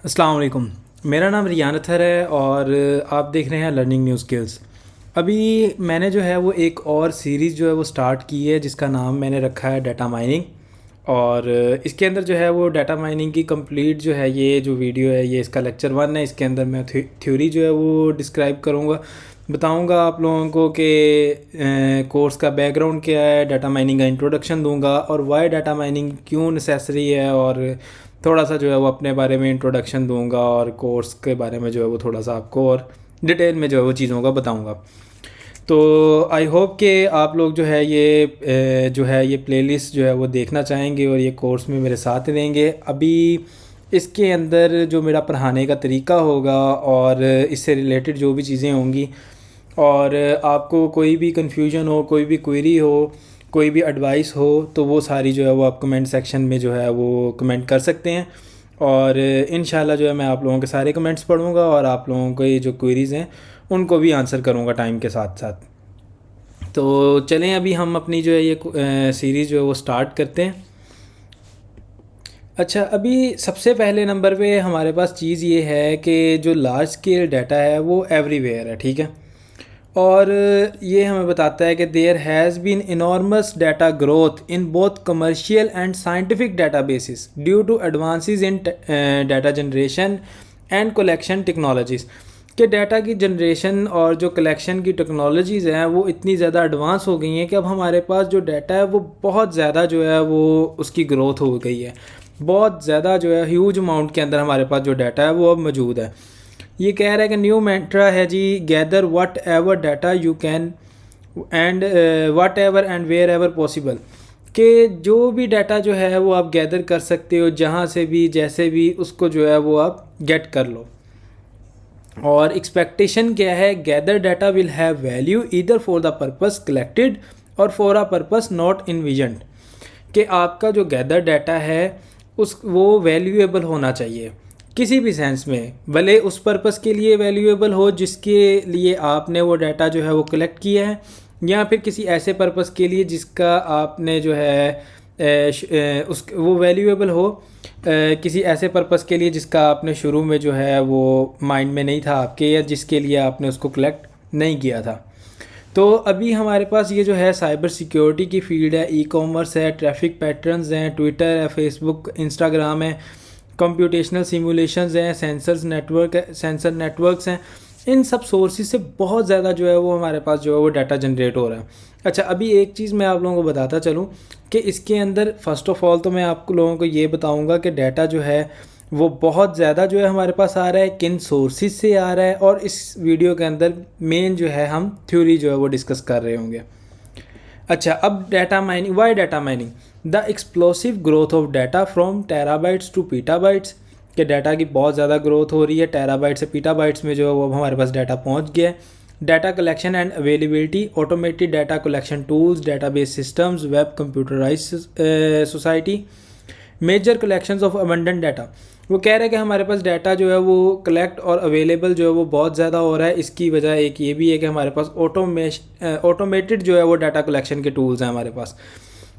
अस्सलाम वालेकुम। मेरा नाम रियान अत्तर है और आप देख रहे हैं लर्निंग न्यू स्किल्स। अभी मैंने जो है वो एक और सीरीज़ जो है वो स्टार्ट की है जिसका नाम मैंने रखा है डाटा माइनिंग। और इसके अंदर जो है वो डाटा माइनिंग की कंप्लीट जो है ये जो वीडियो है ये इसका लेक्चर 1 है। इसके अंदर मैं थ्योरी जो है वो डिस्क्राइब करूँगा, बताऊँगा आप लोगों को कि कोर्स का बैकग्राउंड क्या है, डाटा माइनिंग का इंट्रोडक्शन दूँगा और वाई डाटा माइनिंग क्यों नेसेसरी है, और थोड़ा सा जो है वो अपने बारे में इंट्रोडक्शन दूंगा और कोर्स के बारे में जो है वो थोड़ा सा आपको और डिटेल में जो है वो चीज़ों का बताऊंगा। तो आई होप कि आप लोग जो है ये प्लेलिस्ट जो है वो देखना चाहेंगे और ये कोर्स में मेरे साथ रहेंगे। अभी इसके अंदर जो मेरा पढ़ाने का तरीका होगा और इससे रिलेटेड जो भी चीज़ें होंगी, और आपको कोई भी कन्फ्यूजन हो, कोई भी क्वेरी हो, कोई भी एडवाइस हो, तो वो सारी जो है वो आप कमेंट सेक्शन में जो है वो कमेंट कर सकते हैं। और इंशाल्लाह जो है मैं आप लोगों के सारे कमेंट्स पढ़ूँगा और आप लोगों के जो क्वेरीज़ हैं उनको भी आंसर करूँगा टाइम के साथ साथ। तो चलें अभी हम अपनी जो है ये सीरीज़ जो है वो स्टार्ट करते हैं। अच्छा, अभी सबसे पहले नंबर पे हमारे पास चीज़ ये है कि जो लार्ज स्केल डाटा है वो एवरीवेयर है, ठीक है। और ये हमें बताता है कि there has been enormous data growth in both commercial and scientific databases due to advances in data generation and collection technologies. कि डाटा की जनरेशन और जो कलेक्शन की टेक्नोलॉजीज़ हैं वो इतनी ज़्यादा एडवांस हो गई हैं कि अब हमारे पास जो डाटा है वो बहुत ज़्यादा जो है वो उसकी ग्रोथ हो गई है। बहुत ज़्यादा जो है ह्यूज अमाउंट के अंदर हमारे पास जो डाटा है वो अब मौजूद है। ये कह रहा है कि न्यू मैंट्रा है जी, gather whatever data you can and whatever and wherever possible. कि जो भी डाटा जो है वो आप गैदर कर सकते हो, जहाँ से भी जैसे भी उसको जो है वो आप गेट कर लो। और एक्सपेक्टेशन क्या है, gather data will have value either for the purpose collected और फॉर अ पर्पस नॉट इन्विजन्ड। कि आपका जो गैदर डाटा है वो वैल्यूएबल होना चाहिए किसी भी सेंस में, भले उस पर्पस के लिए वैल्यूएबल हो जिसके लिए आपने वो डाटा जो है वो कलेक्ट किया है, या फिर किसी ऐसे पर्पस के लिए जिसका आपने जो है उस वो वैल्यूएबल हो किसी ऐसे पर्पस के लिए जिसका आपने शुरू में जो है वो माइंड में नहीं था आपके, या जिसके लिए आपने उसको कलेक्ट नहीं किया था। तो अभी हमारे पास ये जो है साइबर सिक्योरिटी की फील्ड है, ई कॉमर्स है, ट्रैफिक पैटर्न्स हैं, ट्विटर है, फेसबुक, इंस्टाग्राम है, कंप्यूटेशनल सिमुलेशंस हैं, सेंसर नेटवर्क्स हैं। इन सब सोर्सेज से बहुत ज़्यादा जो है वो हमारे पास जो है वो डाटा जनरेट हो रहा है। अच्छा, अभी एक चीज़ मैं आप लोगों को बताता चलूँ कि इसके अंदर फ़र्स्ट ऑफ़ ऑल तो मैं आप लोगों को ये बताऊँगा कि डाटा जो है वो बहुत ज़्यादा जो है हमारे पास आ रहा है, किन सोर्सेज से आ रहा है, और इस वीडियो के अंदर मेन जो है हम थ्योरी जो है वो डिस्कस कर रहे होंगे। अच्छा, अब data mining, why data mining, the explosive growth of data from terabytes to petabytes. के डाटा की बहुत ज़्यादा ग्रोथ हो रही है, टेराबाइट से पीटाबाइट्स में जो है वो हमारे पास डाटा पहुंच गया है। Data collection and availability, automated data collection tools, database systems, web computerised society, major collections of abundant data. वो कह रहे हैं कि हमारे पास डाटा जो है वो कलेक्ट और अवेलेबल जो है वो बहुत ज़्यादा हो रहा है। इसकी वजह एक ये भी है कि हमारे पास ऑटोमेटेड जो है वो डाटा कलेक्शन के टूल्स हैं हमारे पास।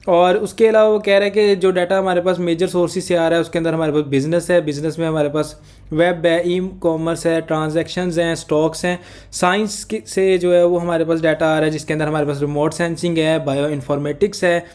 और उसके अलावा वो कह रहे हैं कि जो डाटा हमारे पास मेजर सोर्सेज से आ रहा है उसके अंदर हमारे पास बिज़नेस है, बिज़नेस में हमारे पास वेब है, ई कॉमर्स है, ट्रांजैक्शंस हैं, स्टॉक्स हैं। साइंस से जो है वो हमारे पास डाटा आ रहा है जिसके अंदर हमारे पास रिमोट सेंसिंग है, बायो इन्फॉर्मेटिक्स है,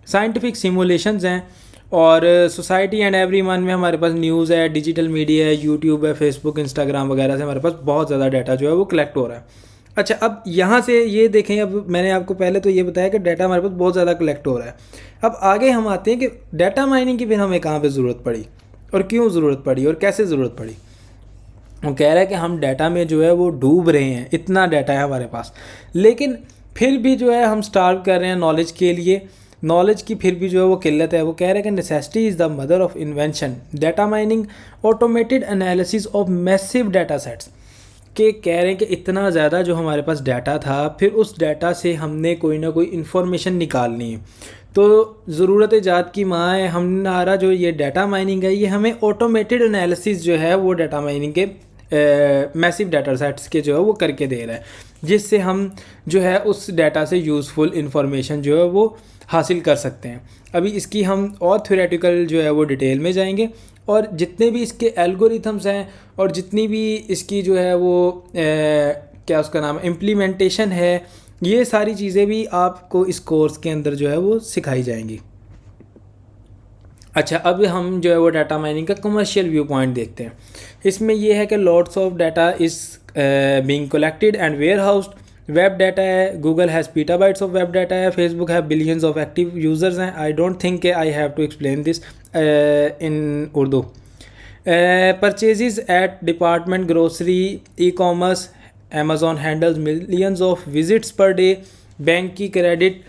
साइंटिफिक सिमुलेशंस हैं। और सोसाइटी एंड एवरी वन में हमारे पास न्यूज़ है, डिजिटल मीडिया है, यूट्यूब है, फेसबुक, इंस्टाग्राम वगैरह से हमारे पास बहुत ज़्यादा डाटा जो है वो कलेक्ट हो रहा है। अच्छा, अब यहाँ से ये देखें, अब मैंने आपको पहले तो ये बताया कि डाटा हमारे पास बहुत ज़्यादा कलेक्ट हो रहा है। अब आगे हम आते हैं कि डाटा माइनिंग की फिर हमें कहाँ पे ज़रूरत पड़ी और क्यों ज़रूरत पड़ी और कैसे ज़रूरत पड़ी। वो कह रहा है कि हम डाटा में जो है वो डूब रहे हैं, इतना डाटा है हमारे पास, लेकिन फिर भी जो है हम स्टार्व कर रहे हैं नॉलेज के लिए। नॉलेज की फिर भी जो है वो किल्लत है। वो कह रहे हैं कि necessity is the mother of invention, data mining, automated analysis of massive data sets. के कह रहे हैं कि इतना ज़्यादा जो हमारे पास डाटा था, फिर उस डाटा से हमने कोई ना कोई इन्फॉर्मेशन निकालनी है। तो ज़रूरत जात की माँ है, हमारा जो ये डाटा माइनिंग है ये हमें ऑटोमेटेड एनालिसिस जो है वो डाटा माइनिंग के मैसिव डाटा सेट्स के जो है वो करके दे रहा है, जिससे हम जो है उस डाटा से यूज़फुल इन्फॉर्मेशन जो है वो हासिल कर सकते हैं। अभी इसकी हम और थ्योरेटिकल जो है वो डिटेल में जाएंगे और जितने भी इसके एल्गोरिथम्स हैं और जितनी भी इसकी जो है वो क्या उसका नाम इम्प्लीमेंटेशन है, ये सारी चीज़ें भी आपको इस कोर्स के अंदर जो है वो सिखाई जाएंगी। अच्छा, अब हम जो है वो डाटा माइनिंग का कमर्शियल व्यू पॉइंट देखते हैं। इसमें ये है कि lots of data is being collected and warehoused. Web data है, Google has petabytes of web data है, फेसबुक है बिलियंस ऑफ एक्टिव यूज़र्स हैं। आई डोंट थिंक के I have to explain this in Urdu. Purchases at department grocery, e commerce, Amazon handles millions of visits per day. Bank की credit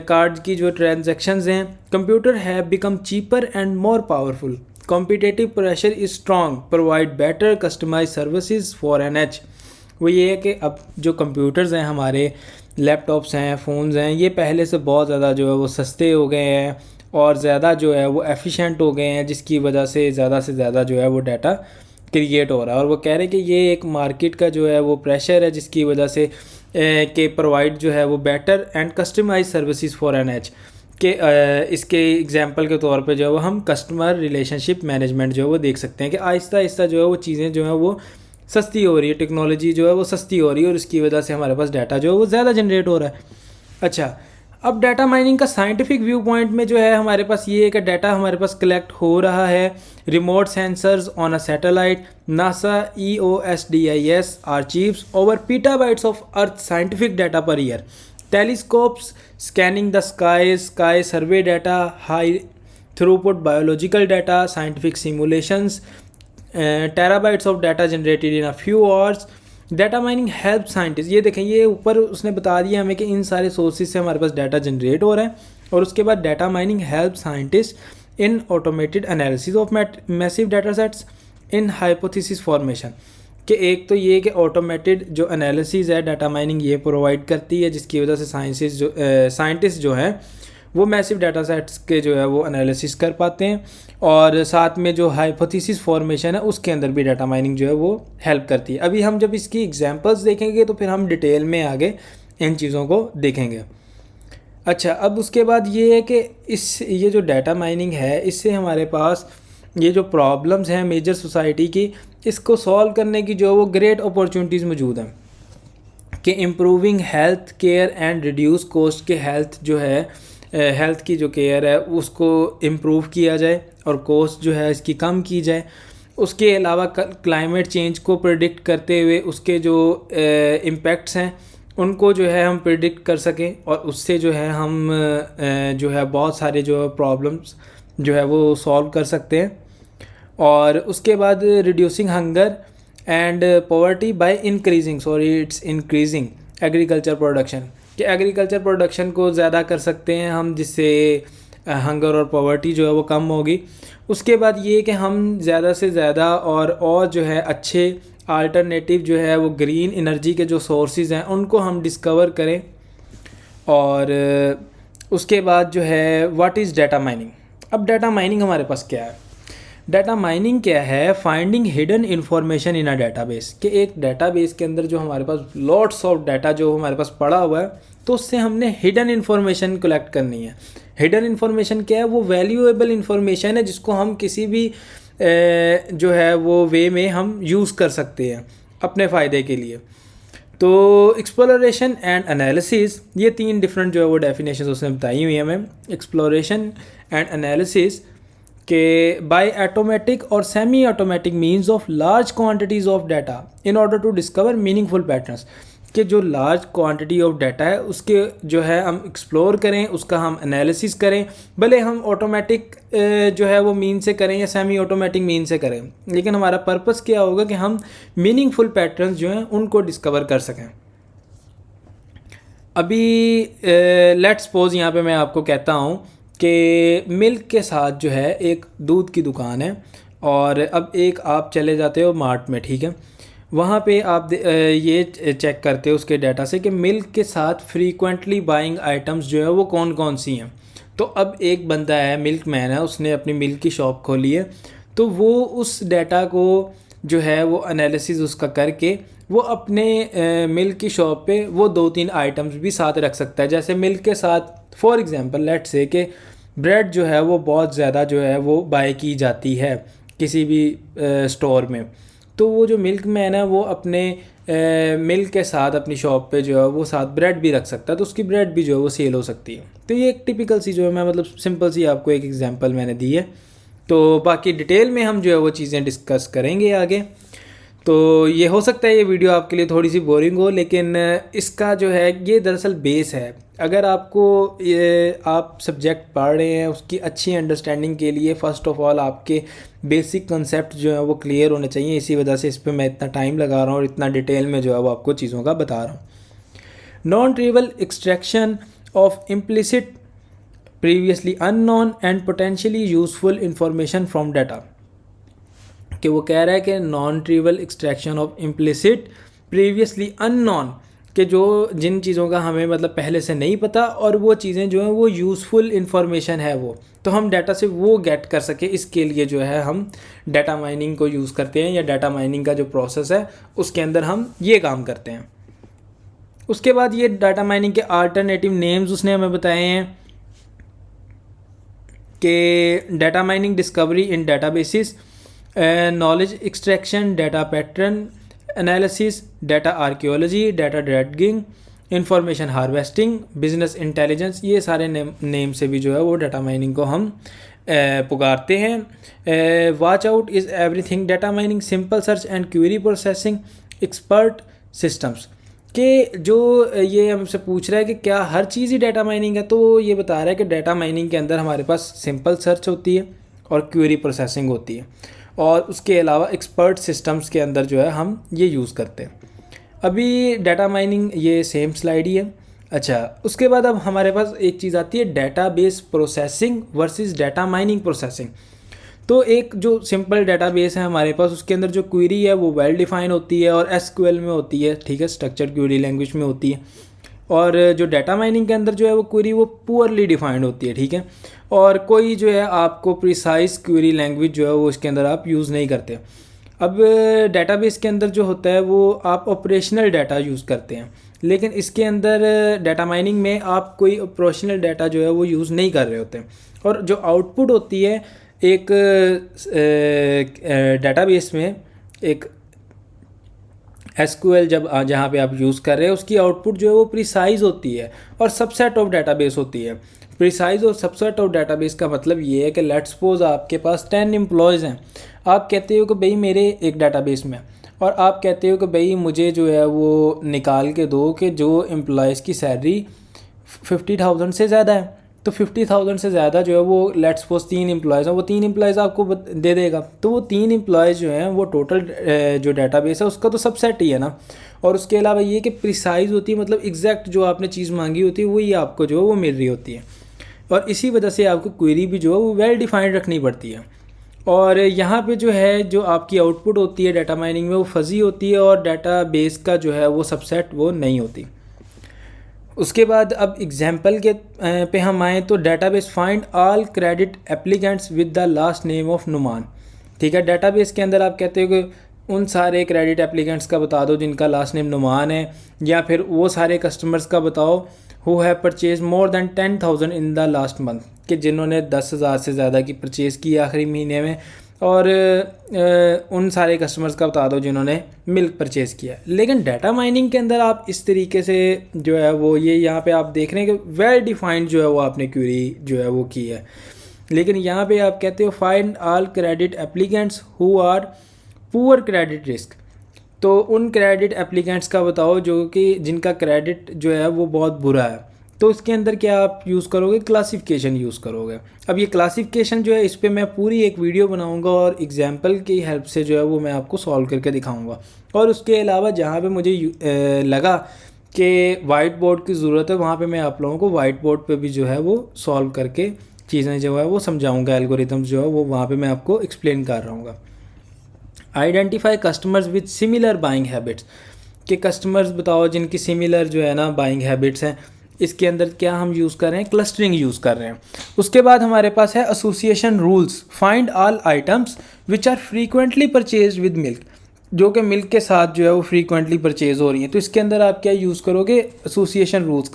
card की जो transactions हैं। Computer have become cheaper and more powerful. Competitive pressure is strong, provide better customise services for N H. वो ये है कि अब जो कंप्यूटर्स हैं, हमारे लैपटॉप्स हैं, फ़ोन्स हैं, ये पहले से बहुत ज़्यादा जो है वो सस्ते हो गए हैं और ज़्यादा जो है वो एफिशिएंट हो गए हैं, जिसकी वजह से ज़्यादा जो है वो डाटा क्रिएट हो रहा है। और वो कह रहे हैं कि ये एक मार्केट का जो है वो प्रेशर है, जिसकी वजह से के प्रोवाइड जो है वो better and customise services for N H के इसके एग्जांपल के तौर पे जो है वो हम कस्टमर रिलेशनशिप मैनेजमेंट जो है वो देख सकते हैं कि आहिस्ता आहिस्ता जो है वो चीज़ें जो है वो सस्ती हो रही है, टेक्नोलॉजी जो है वो सस्ती हो रही है और इसकी वजह से हमारे पास डाटा जो है वो ज़्यादा जनरेट हो रहा है। अच्छा, अब डाटा माइनिंग का साइंटिफिक व्यू पॉइंट में जो है हमारे पास ये है कि डाटा हमारे पास कलेक्ट हो रहा है remote sensors on a satellite, NASA EOSDIS archives over petabytes of Earth scientific data per year. Telescopes scanning the sky survey data, high throughput biological data, scientific simulations, terabytes of data generated in a few hours. Data mining help scientist, ये देखें, ये ऊपर उसने बता दिया हमें कि इन सारे सोर्सेज से हमारे पास डाटा जनरेट हो रहा है। और उसके बाद data mining help scientist in automated analysis of massive data sets in hypothesis formation. कि एक तो ये कि ऑटोमेटेड जो एनालिसिस है डाटा माइनिंग ये प्रोवाइड करती है, जिसकी वजह से साइंटिस्ट जो हैं वो मैसिव डाटा सेट्स के जो है वो एनालिसिस कर पाते हैं। और साथ में जो हाइपोथेसिस फॉर्मेशन है उसके अंदर भी डाटा माइनिंग जो है वो हेल्प करती है। अभी हम जब इसकी एग्जांपल्स देखेंगे तो फिर हम डिटेल में आगे इन चीज़ों को देखेंगे। अच्छा, अब उसके बाद ये है कि ये जो डाटा माइनिंग है इससे हमारे पास ये जो प्रॉब्लम्स हैं मेजर सोसाइटी की, इसको सॉल्व करने की जो है वो ग्रेट अपॉर्चुनिटीज़ मौजूद हैं कि improving health care and reduce cost के हेल्थ जो है हेल्थ की जो केयर है उसको इम्प्रूव किया जाए और कॉस्ट जो है इसकी कम की जाए। उसके अलावा क्लाइमेट चेंज को प्रेडिक्ट करते हुए उसके जो इम्पैक्ट्स हैं उनको जो है हम प्रेडिक्ट कर सकें और उससे जो है हम जो है बहुत सारे जो प्रॉब्लम्स जो है वो सॉल्व कर सकते हैं। और उसके बाद reducing hunger and poverty by increasing agriculture production, कि एग्रीकल्चर प्रोडक्शन को ज़्यादा कर सकते हैं हम, जिससे हंगर और पॉवर्टी जो है वो कम होगी। उसके बाद ये कि हम ज़्यादा से ज़्यादा और जो है अच्छे अल्टरनेटिव जो है वो ग्रीन एनर्जी के जो सोर्सेज हैं उनको हम डिस्कवर करें। और उसके बाद जो है व्हाट इज़ डाटा माइनिंग। अब डाटा माइनिंग हमारे पास क्या है? डाटा माइनिंग क्या है? Finding hidden information in a database, कि एक डाटाबेस के अंदर जो हमारे पास लॉट्स ऑफ डाटा जो हमारे पास पड़ा हुआ है तो उससे हमने हिडन इन्फॉर्मेशन कलेक्ट करनी है। हिडन इन्फॉर्मेशन क्या है? वो वैल्यूएबल इन्फॉर्मेशन है जिसको हम किसी भी जो है वो वे में हम यूज़ कर सकते हैं अपने फ़ायदे के लिए। तो एक्सप्लोरेशन एंड एनालिसिस, ये 3 डिफरेंट जो है वो डेफिनेशन उसने बताई हुई है हमें। एक्सप्लोरेशन एंड एनालिसिस के बाय ऑटोमेटिक और semi automatic means of large quantities of data in order to discover meaningful patterns, कि जो लार्ज क्वांटिटी ऑफ डाटा है उसके जो है हम एक्सप्लोर करें, उसका हम एनालिसिस करें, भले हम ऑटोमेटिक जो है वो मीन से करें या सेमी ऑटोमेटिक मीन से करें, लेकिन हमारा पर्पस क्या होगा कि हम मीनिंगफुल पैटर्न्स जो हैं उनको डिस्कवर कर सकें। अभी लेट्स सपोज यहाँ पे मैं आपको कहता हूँ कि मिल्क के साथ जो है एक दूध की दुकान है और अब एक आप चले जाते हो मार्ट में, ठीक है, वहाँ पे आप ये चेक करते हो उसके डाटा से कि मिल्क के साथ फ्रीक्वेंटली बाइंग आइटम्स जो है वो कौन कौन सी हैं। तो अब एक बंदा है, मिल्क मैन है, उसने अपनी मिल्क की शॉप खोली है, तो वो उस डाटा को जो है वो एनालिसिस उसका करके वो अपने मिल्क की शॉप पे वो 2-3 आइटम्स भी साथ रख सकता है। जैसे मिल्क के साथ फॉर एग्ज़ाम्पल लेट्स से कि ब्रेड जो है वो बहुत ज़्यादा जो है वो बाय की जाती है किसी भी स्टोर में, तो वो जो मिल्क मैन है वो अपने मिल्क के साथ अपनी शॉप पे जो है वो साथ ब्रेड भी रख सकता है, तो उसकी ब्रेड भी जो है वो सेल हो सकती है। तो ये एक टिपिकल सी जो है मैं मतलब सिंपल सी आपको एक एग्जांपल मैंने दी है। तो बाकी डिटेल में हम जो है वो चीज़ें डिस्कस करेंगे आगे। तो ये हो सकता है ये वीडियो आपके लिए थोड़ी सी बोरिंग हो, लेकिन इसका जो है ये दरअसल बेस है। अगर आपको ये आप सब्जेक्ट पढ़ रहे हैं उसकी अच्छी अंडरस्टैंडिंग के लिए फ़र्स्ट ऑफ ऑल आपके बेसिक कंसेप्ट जो है वो क्लियर होने चाहिए। इसी वजह से इस पर मैं इतना टाइम लगा रहा हूँ और इतना डिटेल में जो है वो आपको चीज़ों का बता रहा हूँ। Non trivial extraction of implicit previously unknown and potentially useful information from data, कि वो कह रहा है कि non trivial extraction of implicit previously unknown, कि जो जिन चीज़ों का हमें मतलब पहले से नहीं पता और वो चीज़ें जो हैं वो यूज़फुल इंफॉर्मेशन है वो, तो हम डाटा से वो गेट कर सके, इसके लिए जो है हम डाटा माइनिंग को यूज़ करते हैं, या डाटा माइनिंग का जो प्रोसेस है उसके अंदर हम ये काम करते हैं। उसके बाद ये डाटा माइनिंग के अल्टरनेटिव नेम्स उसने हमें बताए हैं कि data mining discovery in databases, knowledge extraction, data pattern analysis, data archaeology, data dredging, information harvesting, business intelligence, ये सारे नेम से भी जो है वो डाटा माइनिंग को हम पुकारते हैं। Watch out is everything data mining, simple search and query processing, expert systems, कि जो ये हमसे पूछ रहा है कि क्या हर चीज़ ही डाटा माइनिंग है, तो ये बता रहा है कि डाटा माइनिंग के अंदर हमारे पास सिंपल सर्च होती है और क्वेरी प्रोसेसिंग होती है, और उसके अलावा एक्सपर्ट सिस्टम्स के अंदर जो है हम ये यूज़ करते हैं। अभी डाटा माइनिंग ये सेम स्लाइड ही है। अच्छा, उसके बाद अब हमारे पास एक चीज़ आती है database processing versus data mining processing. तो एक जो सिंपल डेटाबेस है हमारे पास, उसके अंदर जो क्वेरी है वो वेल डिफाइन होती है और एसक्यूएल में होती है, ठीक है, स्ट्रक्चर्ड क्वेरी लैंग्वेज में होती है। और जो डाटा माइनिंग के अंदर जो है वो क्वेरी वो पुअरली डिफाइंड होती है, ठीक है, और कोई जो है आपको प्रिसाइज क्वेरी लैंग्वेज जो है वो इसके अंदर आप यूज़ नहीं करते। अब डेटाबेस के अंदर जो होता है वो आप ऑपरेशनल डाटा यूज़ करते हैं, लेकिन इसके अंदर डाटा माइनिंग में आप कोई ऑपरेशनल डाटा जो है वो यूज़ नहीं कर रहे होते, और जो आउटपुट होती है एक डेटाबेस में, एक एसक्यूएल जब जहाँ पे आप यूज़ कर रहे हैं, उसकी आउटपुट जो है वो प्रिसाइज होती है और सबसेट ऑफ डाटाबेस होती है। प्रिसाइज और सबसेट ऑफ डाटाबेस का मतलब ये है कि लेट्स सपोज आपके पास 10 एम्प्लॉयज़ हैं, आप कहते हो कि भाई मेरे एक डाटाबेस में, और आप कहते हो कि भाई मुझे जो है वो निकाल के दो कि जो एम्प्लॉयज़ की सैलरी 50,000 से ज़्यादा है, तो 50,000 से ज़्यादा जो है वो लेट्स सपोज 3 एम्प्लॉयज़ हैं, वो 3 एम्प्लॉयज़ आपको दे देगा। तो वो 3 एम्प्लॉयज़ जो हैं वो टोटल जो डाटाबेस है उसका तो सबसेट ही है ना। और उसके अलावा ये कि प्रिसाइज होती है, मतलब एग्जैक्ट जो आपने चीज़ मांगी होती है वही आपको जो है वो मिल रही होती है, और इसी वजह से आपको क्वेरी भी जो है वो वेल डिफाइंड रखनी पड़ती है। और यहाँ पे जो है जो आपकी आउटपुट होती है डाटा माइनिंग में वो फजी होती है, और डाटा बेस का जो है वो सबसेट वो नहीं होती। उसके बाद अब एग्जाम्पल के पे हम आएँ तो database find all credit applicants with the last name of Numan, ठीक है। डेटाबेस के अंदर आप कहते हो कि उन सारे क्रेडिट एप्लीकेंट्स का बता दो जिनका लास्ट नेम नुमान है, या फिर वो सारे कस्टमर्स का बताओ who have purchase more than 10,000 in the last month, कि जिन्होंने 10,000 से ज़्यादा की परचेज़ की आखिरी महीने में, और उन सारे कस्टमर्स का बता दो जिन्होंने मिल्क परचेज़ किया। लेकिन डाटा माइनिंग के अंदर आप इस तरीके से जो है वो ये यहाँ पे आप देख रहे हैं कि वेल डिफाइंड जो है वो आपने क्वेरी जो है वो की है, लेकिन यहाँ पे आप कहते हो find all credit applicants who are poor credit risk, तो उन क्रेडिट एप्लीकेंट्स का बताओ जो कि जिनका क्रेडिट जो है वो बहुत बुरा है। तो इसके अंदर क्या आप यूज़ करोगे, क्लासिफिकेशन यूज़ करोगे। अब ये क्लासिफिकेशन जो है इस पे मैं पूरी एक वीडियो बनाऊंगा और एग्जांपल की हेल्प से जो है वो मैं आपको सॉल्व करके दिखाऊंगा। और उसके अलावा जहाँ पे मुझे लगा कि वाइट बोर्ड की ज़रूरत है वहाँ पे मैं आप लोगों को वाइट बोर्ड पे भी जो है वो सॉल्व करके चीज़ें जो है वो समझाऊँगा, एल्गोरिथम्स जो है वो वहाँ पर मैं आपको एक्सप्लेन कर रहा हूँ। Identify customers with similar buying habits, कि कस्टमर्स बताओ जिनकी सिमिलर जो है ना बाइंग हैबिट्स हैं। इसके अंदर क्या हम यूज़ कर रहे हैं, क्लस्टरिंग यूज़ कर रहे हैं। उसके बाद हमारे पास है association rules, find all items which are frequently purchased with milk, जो कि मिल्क के साथ जो है वो फ्रीक्वेंटली परचेज़ हो रही हैं। तो इसके अंदर आप क्या यूज़ करोगे, एसोसिएशन रूल्स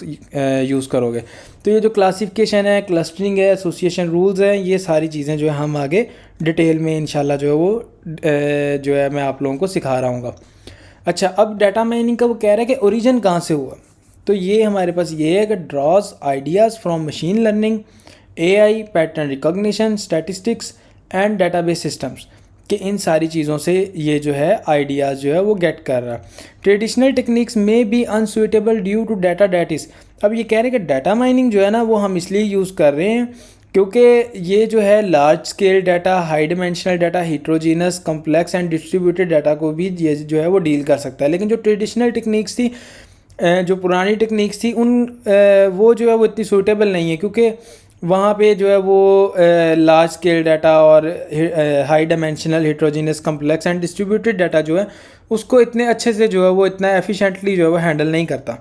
यूज़ करोगे। तो ये जो क्लासिफिकेशन है, क्लस्टरिंग है, एसोसिएशन रूल्स हैं, ये सारी चीज़ें जो है हम आगे डिटेल में इंशाल्लाह जो है वो जो है मैं आप लोगों को सिखा रहा हूँ। अच्छा, अब डाटा माइनिंग का वो कह रहा है कि ओरिजिन कहाँ से हुआ। तो ये हमारे पास ये है कि draws ideas from machine learning, AI, pattern recognition, statistics and database systems, कि इन सारी चीज़ों से ये जो है आइडियाज़ जो है वो गेट कर रहा है। ट्रेडिशनल टेक्निक्स में be unsuitable due to data डेटिस। अब ये कह रहे हैं कि डाटा माइनिंग जो है ना वो हम इसलिए यूज़ कर रहे हैं क्योंकि ये जो है large scale data, high dimensional data, heterogeneous, complex and distributed data को भी ये जो है वो डील कर सकता है। लेकिन जो ट्रेडिशनल टेक्निक्स थी, जो पुरानी टेक्निक्स थी, वो जो है वो इतनी सूटेबल नहीं है, क्योंकि वहाँ पे जो है वो लार्ज स्केल डाटा और high dimensional, heterogeneous, complex and distributed data जो है उसको इतने अच्छे से जो है वो इतना एफिशिएंटली जो है वो हैंडल नहीं करता।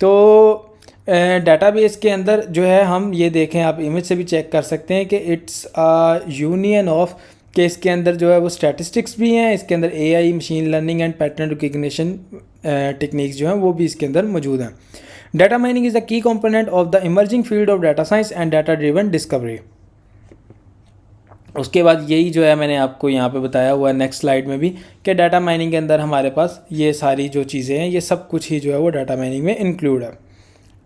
तो डाटाबेस के अंदर जो है हम ये देखें, आप इमेज से भी चेक कर सकते हैं कि इट्स अ यूनियन ऑफ, कि इसके अंदर जो है वो स्टैटिस्टिक्स भी हैं, इसके अंदर AI, machine learning and pattern recognition techniques जो हैं वो भी इसके अंदर मौजूद हैं। Data mining is the key component of the emerging field of data science and data driven discovery. उसके बाद यही जो है मैंने आपको यहाँ पे बताया हुआ है नेक्स्ट स्लाइड में भी, कि डाटा माइनिंग के अंदर हमारे पास ये सारी जो चीज़ें हैं ये सब कुछ ही जो है वो डाटा माइनिंग में इंक्लूड है।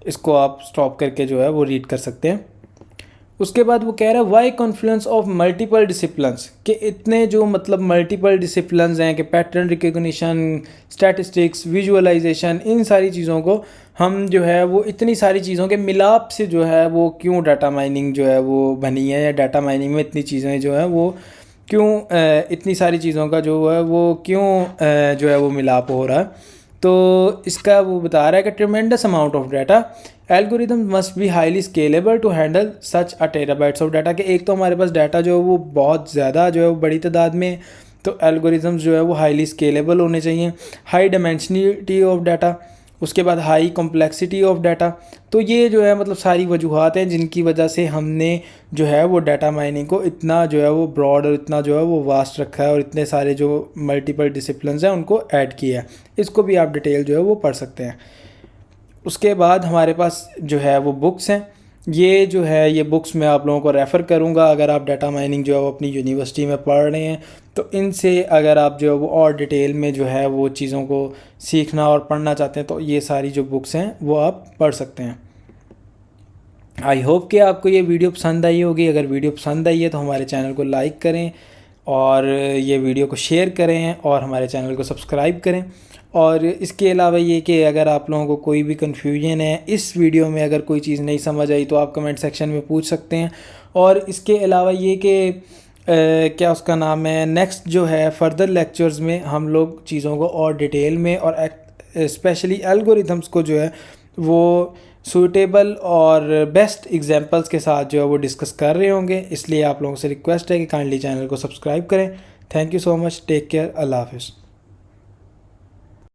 इसको आप स्टॉप करके जो है वो रीड कर सकते हैं। उसके बाद वो कह रहा है why confluence of multiple disciplines, कि इतने जो मतलब मल्टीपल डिसिप्लिन्स हैं, कि पैटर्न रिकग्निशन, स्टैटिस्टिक्स, विजुअलाइजेशन, इन सारी चीज़ों को हम जो है वो इतनी सारी चीज़ों के मिलाप से जो है वो क्यों डाटा माइनिंग जो है वो बनी है, या डाटा माइनिंग में इतनी चीज़ें जो है वो क्यों इतनी सारी चीज़ों का जो है वो क्यों जो है वो मिलाप हो रहा है। तो इसका वो बता रहा है कि tremendous amount of data, algorithm must be highly scalable to handle such a terabytes of data, कि एक तो हमारे पास डाटा जो है वो बहुत ज़्यादा जो है वो बड़ी तादाद में, तो एल्गोरिदम्स जो है वो हाईली स्केलेबल होने चाहिए। हाई डायमेंशनलिटी ऑफ डाटा, उसके बाद हाई कॉम्प्लेक्सिटी ऑफ डाटा। तो ये जो है मतलब सारी वजूहात हैं जिनकी वजह से हमने जो है वो डाटा माइनिंग को इतना जो है वो ब्रॉड और इतना जो है वो वास्ट रखा है, और इतने सारे जो मल्टीपल डिसिप्लिन्स हैं उनको ऐड किया है। इसको भी आप डिटेल जो है वो पढ़ सकते हैं। उसके बाद हमारे पास जो है वो बुक्स हैं, ये जो है ये बुक्स मैं आप लोगों को रेफ़र करूँगा। अगर आप डाटा माइनिंग जो है वो अपनी यूनिवर्सिटी में पढ़ रहे हैं तो इनसे अगर आप जो है वो और डिटेल में जो है वो चीज़ों को सीखना और पढ़ना चाहते हैं तो ये सारी जो बुक्स हैं वो आप पढ़ सकते हैं। आई होप कि आपको ये वीडियो पसंद आई होगी। अगर वीडियो पसंद आई है तो हमारे चैनल को लाइक करें और ये वीडियो को शेयर करें और हमारे चैनल को सब्सक्राइब करें। और इसके अलावा ये कि अगर आप लोगों को कोई भी कन्फ्यूजन है इस वीडियो में, अगर कोई चीज़ नहीं समझ आई तो आप कमेंट सेक्शन में पूछ सकते हैं। और इसके अलावा ये कि क्या उसका नाम है, नेक्स्ट जो है फर्दर लेक्चर्स में हम लोग चीज़ों को और डिटेल में और स्पेशली एल्गोरिथम्स को जो है वो सूटेबल और बेस्ट एग्जांपल्स के साथ जो है वो डिस्कस कर रहे होंगे। इसलिए आप लोगों से रिक्वेस्ट है कि काइंडली चैनल को सब्सक्राइब करें। Thank you so much, take care, अल्लाह हाफ़िज़।